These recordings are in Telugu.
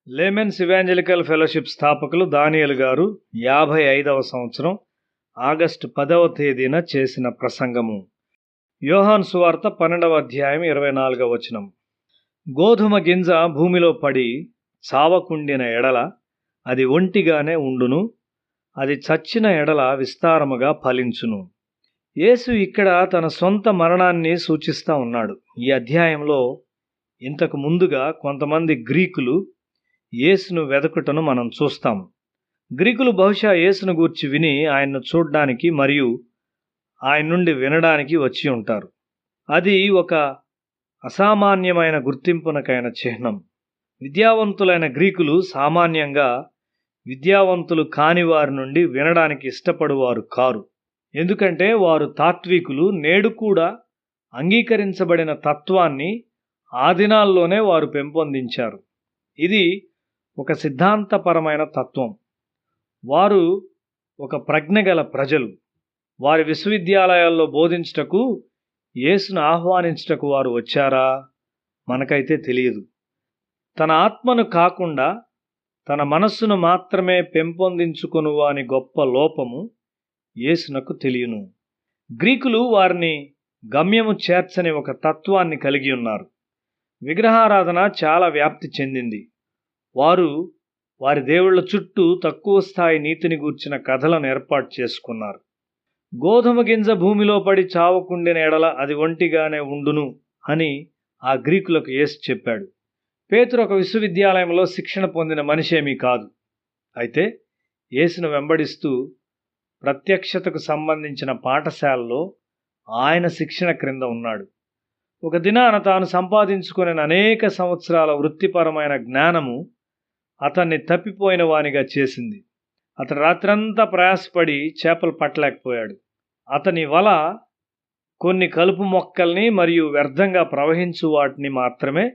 లేమెన్స్ ఇవాంజలికల్ ఫెలోషిప్ స్థాపకులు దానియేలు గారు 55వ సంవత్సరం ఆగస్టు 10వ తేదీన చేసిన ప్రసంగము. యోహాను సువార్త 12వ అధ్యాయం 24వ వచనం. గోధుమ గింజ భూమిలో పడి చావకుండిన ఎడల అది ఒంటిగానే ఉండును, అది చచ్చిన ఎడల విస్తారముగా ఫలించును. యేసు ఇక్కడ తన సొంత మరణాన్ని సూచిస్తూ ఉన్నాడు. ఈ అధ్యాయంలో ఇంతకు ముందుగా కొంతమంది గ్రీకులు యేసును వెదకుటను మనం చూస్తాం. గ్రీకులు బహుశా యేసును గూర్చి విని ఆయన్ను చూడ్డానికి మరియు ఆయన నుండి వినడానికి వచ్చి ఉంటారు. అది ఒక అసామాన్యమైన గుర్తింపునకైన చిహ్నం. విద్యావంతులైన గ్రీకులు సామాన్యంగా విద్యావంతులు కాని వారి నుండి వినడానికి ఇష్టపడువారు కారు. ఎందుకంటే వారు తాత్వికులు. నేడు కూడా అంగీకరించబడిన తత్వాన్ని ఆ దినాల్లోనే వారు పెంపొందించారు. ఇది ఒక సిద్ధాంతపరమైన తత్వం. వారు ఒక ప్రజ్ఞగల ప్రజలు. వారి విశ్వవిద్యాలయాల్లో బోధించుటకు యేసును ఆహ్వానించుటకు వారు వచ్చారా? మనకైతే తెలియదు. తన ఆత్మను కాకుండా తన మనస్సును మాత్రమే పెంపొందించుకొనువాని గొప్ప లోపము యేసునకు తెలియను. గ్రీకులు వారిని గమ్యము చేర్చని ఒక తత్వాన్ని కలిగి ఉన్నారు. విగ్రహారాధన చాలా వ్యాప్తి చెందింది. వారు వారి దేవుళ్ళ చుట్టూ తక్కువ స్థాయి నీతిని గూర్చిన కథలను ఏర్పాటు చేసుకున్నారు. గోధుమ గింజ భూమిలో పడి చావకుండిన ఎడల అది ఒంటిగానే ఉండును అని ఆ గ్రీకులకు యేసు చెప్పాడు. పేతురు ఒక విశ్వవిద్యాలయంలో శిక్షణ పొందిన మనిషేమీ కాదు. అయితే యేసును వెంబడిస్తూ ప్రత్యక్షతకు సంబంధించిన పాఠశాలలో ఆయన శిక్షణ క్రింద ఉన్నాడు. ఒక దినాన తాను సంపాదించుకునే అనేక సంవత్సరాల వృత్తిపరమైన జ్ఞానము అతన్ని తప్పిపోయిన వానిగా చేసింది. అతడు రాత్రంతా ప్రయాసపడి చేపలు పట్టలేకపోయాడు. అతని వల కొన్ని కలుపు మొక్కల్ని మరియు వ్యర్థంగా ప్రవహించు వాటిని మాత్రమే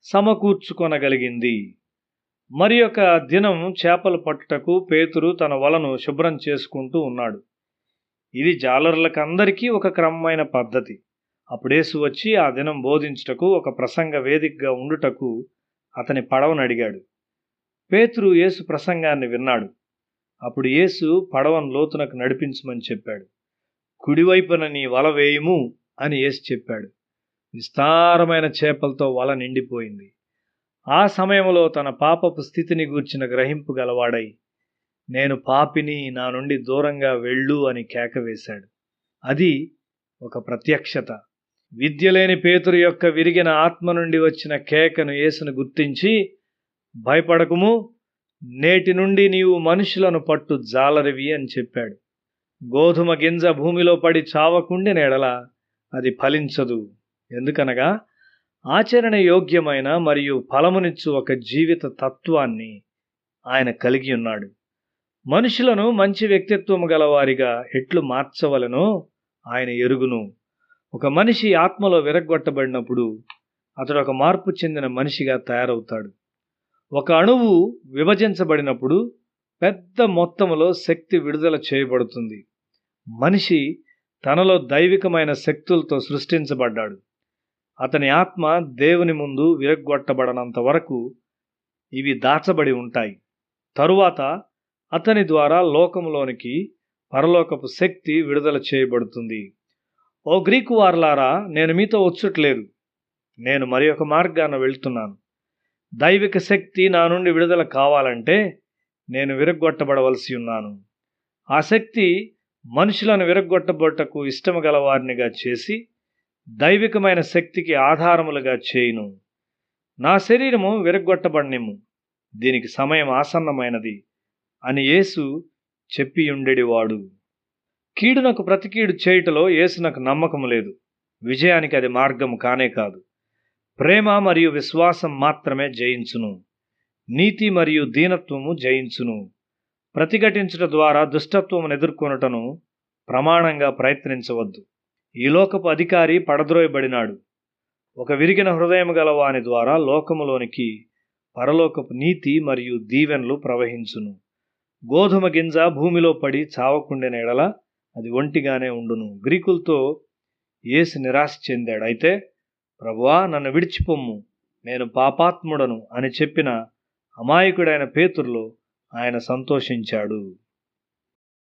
సమకూర్చుకొనగలిగింది. మరి ఒక దినం చేపలు పట్టుటకు పేతురు తన వలను శుభ్రం చేసుకుంటూ ఉన్నాడు. ఇది జాలరులకందరికీ ఒక క్రమమైన పద్ధతి. అప్పుడు యేసు వచ్చి ఆ దినం బోధించుటకు ఒక ప్రసంగ వేదికగా ఉండుటకు అతని పడవను అడిగాడు. పేతురు యేసు ప్రసంగాన్ని విన్నాడు. అప్పుడు యేసు పడవను లోతునకు నడిపించమని చెప్పాడు. కుడివైపున నీ వల వేయుము అని యేసు చెప్పాడు. విస్తారమైన చేపలతో వల నిండిపోయింది. ఆ సమయంలో తన పాపపు స్థితిని గూర్చిన గ్రహింపు గలవాడై, నేను పాపిని, నా నుండి దూరంగా వెళ్ళు అని కేక వేశాడు. అది ఒక ప్రత్యక్షత. విద్యలేని పేతురు యొక్క విరిగిన ఆత్మ నుండి వచ్చిన కేకను యేసును గుర్తించి, భయపడకుము, నేటి నుండి నీవు మనుషులను పట్టు జాలరివి అని చెప్పాడు. గోధుమ గింజ భూమిలో పడి చావకుండిన ఎడల అది ఫలించదు. ఎందుకనగా ఆచరణ యోగ్యమైన మరియు ఫలమునిచ్చు ఒక జీవిత తత్వాన్ని ఆయన కలిగి ఉన్నాడు. మనుషులను మంచి వ్యక్తిత్వము గలవారిగా ఎట్లు మార్చవలనో ఆయన ఎరుగును. ఒక మనిషి ఆత్మలో విరగ్గొట్టబడినప్పుడు అతడు ఒక మార్పు చెందిన మనిషిగా తయారవుతాడు. ఒక అణువు విభజించబడినప్పుడు పెద్ద మొత్తములో శక్తి విడుదల చేయబడుతుంది. మనిషి తనలో దైవికమైన శక్తులతో సృష్టించబడ్డాడు. అతని ఆత్మ దేవుని ముందు విరగ్గొట్టబడనంత వరకు ఇవి దాచబడి ఉంటాయి. తరువాత అతని ద్వారా లోకములోనికి పరలోకపు శక్తి విడుదల చేయబడుతుంది. ఓ గ్రీకు వారలారా, నేను మీతో వచ్చుట్లేదు. నేను మరి ఒక మార్గాన వెళ్తున్నాను. దైవిక శక్తి నా నుండి విడుదల కావాలంటే నేను విరగ్గొట్టబడవలసి ఉన్నాను. ఆ శక్తి మనుషులను విరగ్గొట్టబొట్టకు ఇష్టము గలవారినిగా చేసి దైవికమైన శక్తికి ఆధారములుగా చేయును. నా శరీరము విరగ్గొట్టబడినిమ్ము, దీనికి సమయం ఆసన్నమైనది అని యేసు చెప్పియుండెడివాడు. కీడునకు ప్రతికీడు చేయుటలో యేసునకు నమ్మకము లేదు. విజయానికి అది మార్గము కానే కాదు. ప్రేమ మరియు విశ్వాసం మాత్రమే జయించును. నీతి మరియు దీనత్వము జయించును. ప్రతిఘటించుట ద్వారా దుష్టత్వమును ఎదుర్కొనుటను ప్రమాణంగా ప్రయత్నించవద్దు. ఈ లోకపు అధికారి పడద్రోయబడినాడు. ఒక విరిగిన హృదయం గల వాని ద్వారా లోకములోనికి పరలోకపు నీతి మరియు దీవెనలు ప్రవహించును. గోధుమ గింజ భూమిలో పడి చావకుండిన ఎడల అది ఒంటిగానే ఉండును. గ్రీకులతో యేసు నిరాశ చెందాడు. అయితే ప్రభువా, నన్ను విడిచిపొమ్ము, నేను పాపాత్ముడను అని చెప్పిన అమాయకుడైన పేతురులో ఆయన సంతోషించాడు.